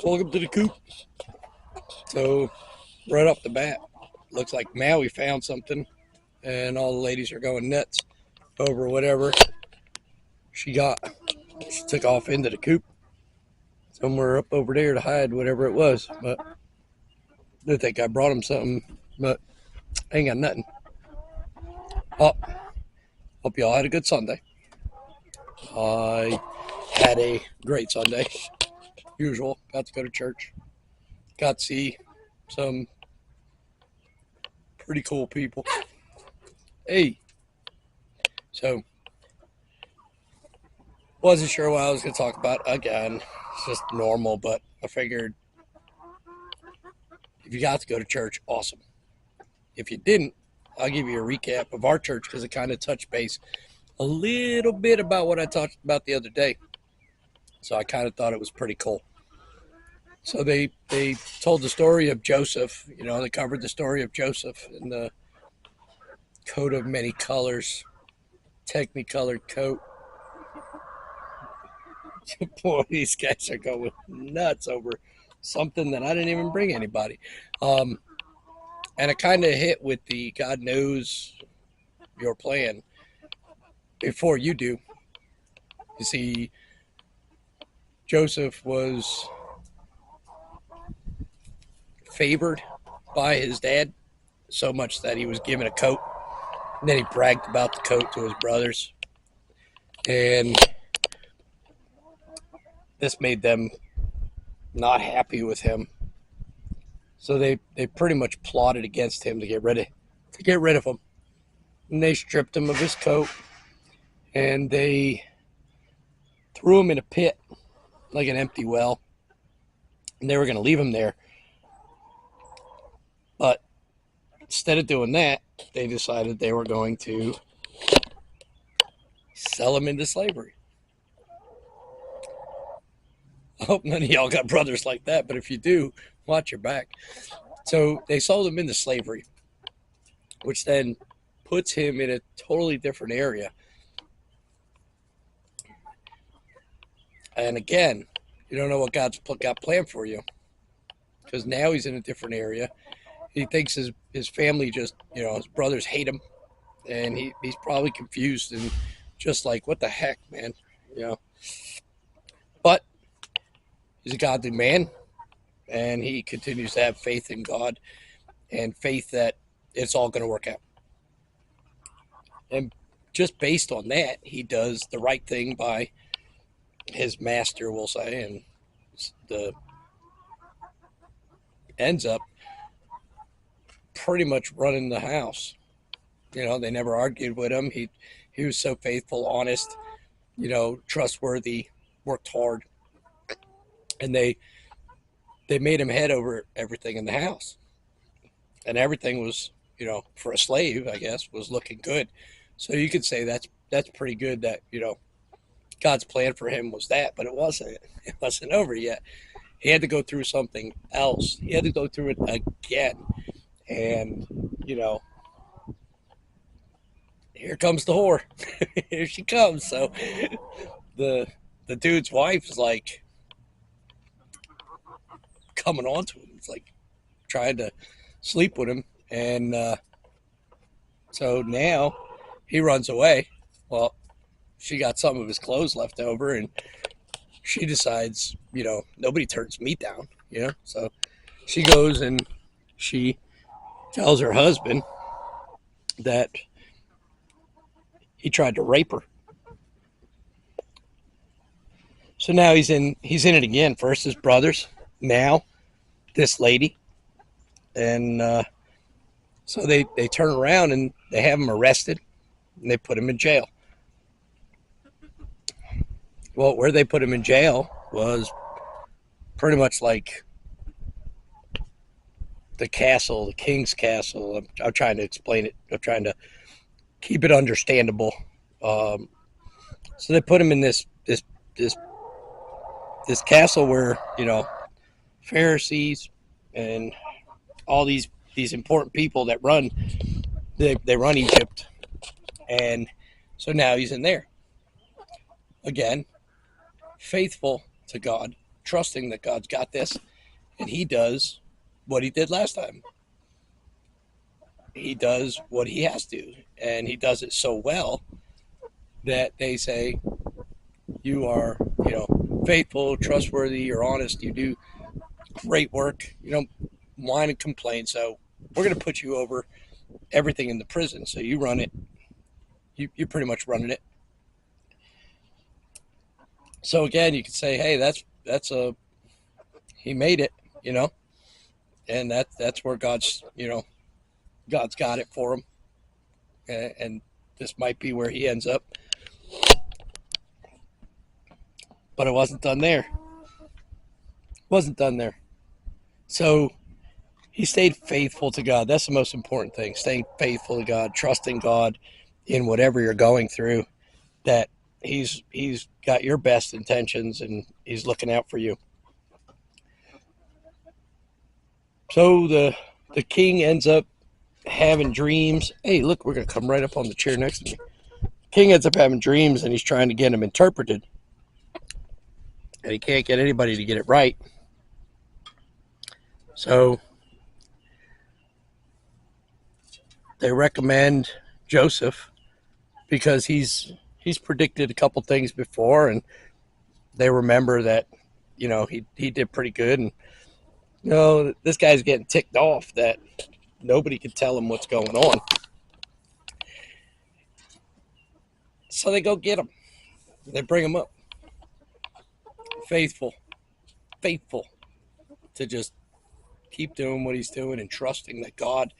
Welcome to the coop. So, right off the bat, looks like Maui found something, and all the ladies are going nuts over whatever she got. She took off into the coop, somewhere up over there to hide whatever it was. But I think I brought him something, but I ain't got nothing. Oh, hope y'all had a good Sunday. I had a great Sunday. Usual. Got to go to church. Got to see some pretty cool people. Hey, so wasn't sure what I was going to talk about again. It's just normal, but I figured if you got to go to church, awesome. If you didn't, I'll give you a recap of our church because it kind of touched base a little bit about what I talked about the other day. So I kind of thought it was pretty cool. So they told the story of Joseph. You know, they covered the story of Joseph in the coat of many colors, technicolored coat. Boy, these guys are going nuts over something that I didn't even bring anybody. Um, and it kind of hit with the God knows your plan before you do. You see, Joseph was favored by his dad so much that he was given a coat. And then he bragged about the coat to his brothers. And this made them not happy with him. So they pretty much plotted against him to get rid of him. And they stripped him of his coat and they threw him in a pit like an empty well. And they were going to leave him there. But instead of doing that, they decided they were going to sell him into slavery. I hope none of y'all got brothers like that, but if you do, watch your back. So they sold him into slavery, which then puts him in a totally different area. And again, you don't know what God's got planned for you because now he's in a different area. He thinks his family just, his brothers hate him, and he's probably confused and just like, what the heck, man, you know. But he's a godly man, and he continues to have faith in God and faith that it's all going to work out. And just based on that, he does the right thing by his master, we'll say, and the ends up pretty much running the house. You know, they never argued with him. He was so faithful, honest, trustworthy, worked hard, and they made him head over everything in the house, and everything was, for a slave, I guess, was looking good. So you could say that's pretty good that God's plan for him was that, but it wasn't. It wasn't over yet. He had to go through something else. He had to go through it again, and here comes the whore. Here she comes. So the dude's wife is like coming on to him. It's like trying to sleep with him, and so now he runs away. Well, she got some of his clothes left over, and she decides, nobody turns me down, So she goes and she tells her husband that he tried to rape her. So now he's in it again. First his brothers, now this lady, and so they turn around and they have him arrested and they put him in jail. Well, where they put him in jail was pretty much like the castle, the king's castle. I'm trying to explain it. I'm trying to keep it understandable. So they put him in this castle where Pharisees and all these important people that run they run Egypt, and so now he's in there again, faithful to God, trusting that God's got this, and he does what he did last time. He does what he has to, and he does it so well that they say, you are, faithful, trustworthy, you're honest, you do great work, you don't whine and complain, so we're going to put you over everything in the prison. So you run it. You're pretty much running it. So again, you could say, hey, he made it, and that's where God's got it for him, and this might be where he ends up. But it wasn't done there. So he stayed faithful to God. That's the most important thing. Staying faithful to God, trusting God in whatever you're going through, that he's got your best intentions and he's looking out for you. So the king ends up having dreams. Hey, look, we're going to come right up on the chair next to me. King ends up having dreams, and he's trying to get them interpreted. And he can't get anybody to get it right. So they recommend Joseph because he's predicted a couple things before, and they remember that, he did pretty good. And, this guy's getting ticked off that nobody can tell him what's going on. So they go get him. They bring him up. Faithful to just keep doing what he's doing and trusting that God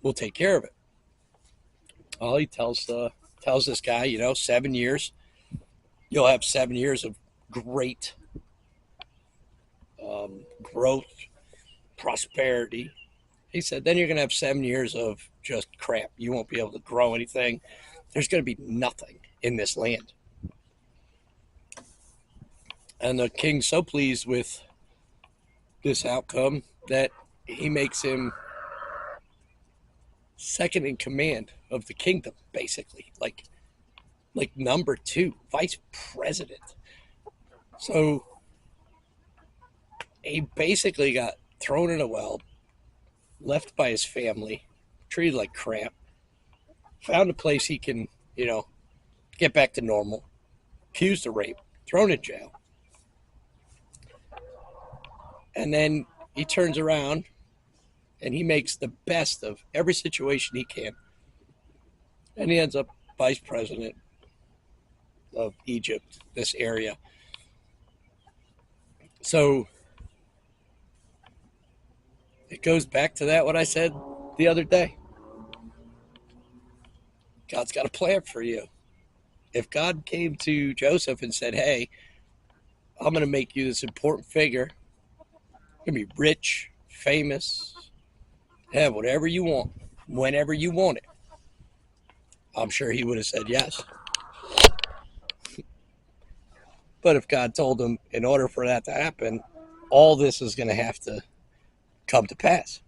will take care of it. Well, he tells this guy, 7 years. You'll have 7 years of great growth, prosperity. He said, then you're going to have 7 years of just crap. You won't be able to grow anything. There's going to be nothing in this land. And the king's so pleased with this outcome that he makes him second in command of the kingdom, basically, like number 2, vice president. So he basically got thrown in a well, left by his family, treated like crap, found a place he can, get back to normal, accused of rape, thrown in jail. And then he turns around and he makes the best of every situation he can. And he ends up vice president of Egypt, this area. So it goes back to what I said the other day. God's got a plan for you. If God came to Joseph and said, hey, I'm going to make you this important figure, you're going to be rich, famous, have whatever you want, whenever you want it, I'm sure he would have said yes. But if God told him, in order for that to happen, all this is going to have to come to pass,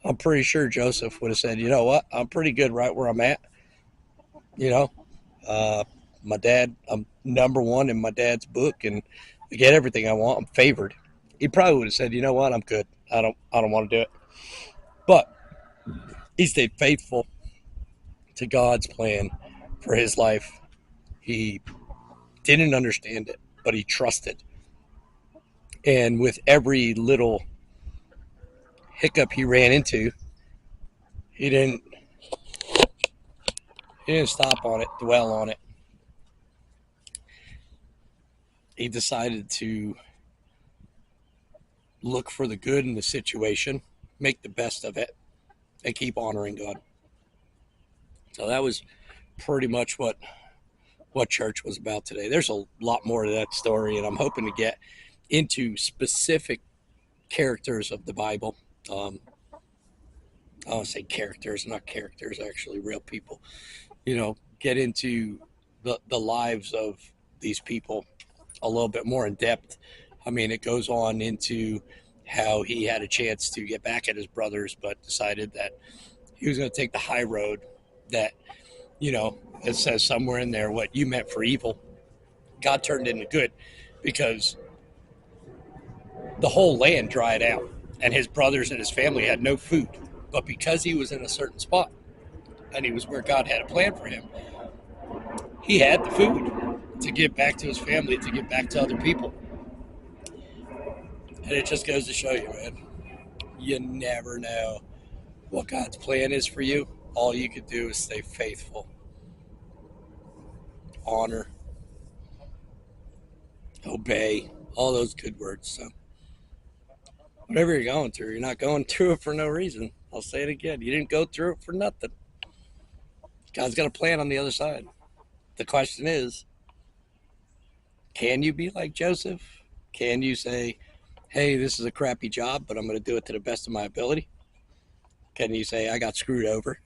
I'm pretty sure Joseph would have said, you know what, I'm pretty good right where I'm at. My dad, I'm number 1 in my dad's book, and I get everything I want. I'm favored. He probably would have said, you know what, I'm good. I don't want to do it. But he stayed faithful to God's plan for his life. He didn't understand it, but he trusted. And with every little hiccup he ran into, he didn't stop on it, dwell on it. He decided to look for the good in the situation, make the best of it, and keep honoring God. So that was pretty much what church was about today. There's a lot more to that story, and I'm hoping to get into specific characters of the Bible. I want to say characters, not characters, actually real people. Get into the lives of these people a little bit more in depth. I mean, it goes on into how he had a chance to get back at his brothers, but decided that he was going to take the high road, that, it says somewhere in there, what you meant for evil, God turned into good, because the whole land dried out, and his brothers and his family had no food. But because he was in a certain spot and he was where God had a plan for him, he had the food to give back to his family, to give back to other people. And it just goes to show you, man, you never know what God's plan is for you. All you can do is stay faithful, honor, obey, all those good words. So, whatever you're going through, you're not going through it for no reason. I'll say it again. You didn't go through it for nothing. God's got a plan on the other side. The question is, can you be like Joseph? Can you say, hey, this is a crappy job, but I'm going to do it to the best of my ability? Can you say, I got screwed over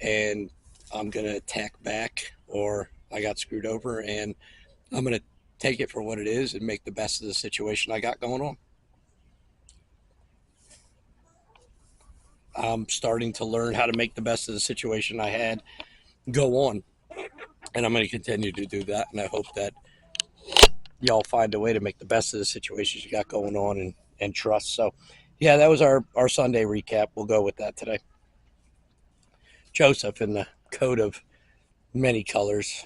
and I'm going to attack back, or I got screwed over and I'm going to take it for what it is and make the best of the situation I got going on? I'm starting to learn how to make the best of the situation I had go on, and I'm going to continue to do that. And I hope that y'all find a way to make the best of the situations you got going on, and trust. So, yeah, that was our Sunday recap. We'll go with that today. Joseph in the coat of many colors,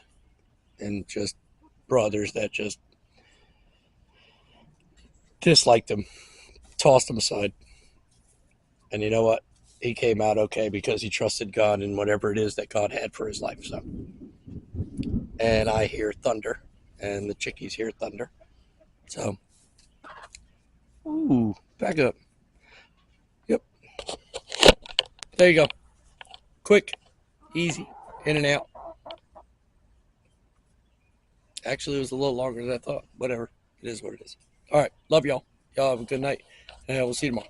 and just brothers that just disliked him, tossed him aside. And you know what? He came out okay because he trusted God in whatever it is that God had for his life. So, and I hear thunder, and the chickies hear thunder. So, ooh, back up. Yep. There you go. Quick, easy, in and out. Actually, it was a little longer than I thought. Whatever. It is what it is. All right. Love y'all. Y'all have a good night. And we'll see you tomorrow.